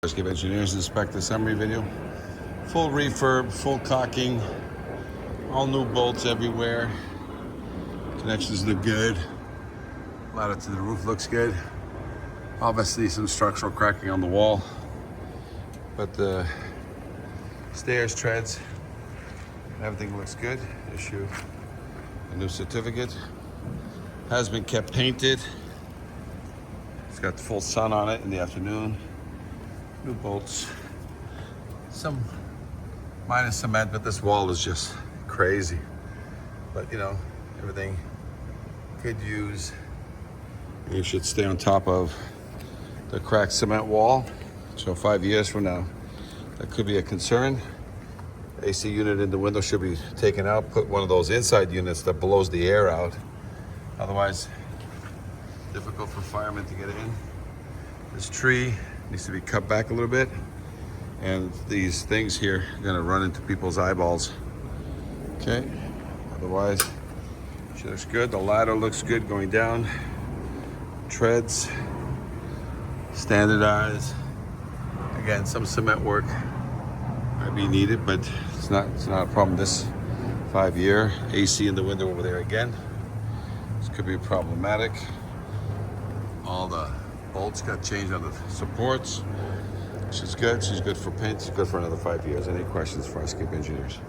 Give engineers inspect the summary video. Full refurb, full caulking, all new bolts everywhere. Connections look good. Ladder to the roof looks good. Obviously some structural cracking on the wall, but the stairs, treads, everything looks good. Issue a new certificate. Has been kept painted. It's got the full sun on it in the afternoon. New bolts, some minor cement, but this wall is just crazy. But you know, everything could use. You should stay on top of the cracked cement wall. So 5 years from now, that could be a concern. AC unit in the window should be taken out. Put one of those inside units that blows the air out. Otherwise, difficult for firemen to get in. This tree needs to be cut back a little bit, and these things here are gonna run into people's eyeballs. Okay, otherwise she looks good. The ladder looks good going down. Treads standardized. Again, some cement work might be needed, but it's not a problem. This 5 year. AC in the window over there again. This could be problematic. All the bolts got changed on the supports. She's good. She's good for paint. She's good for another 5 years. Any questions for our skip engineers?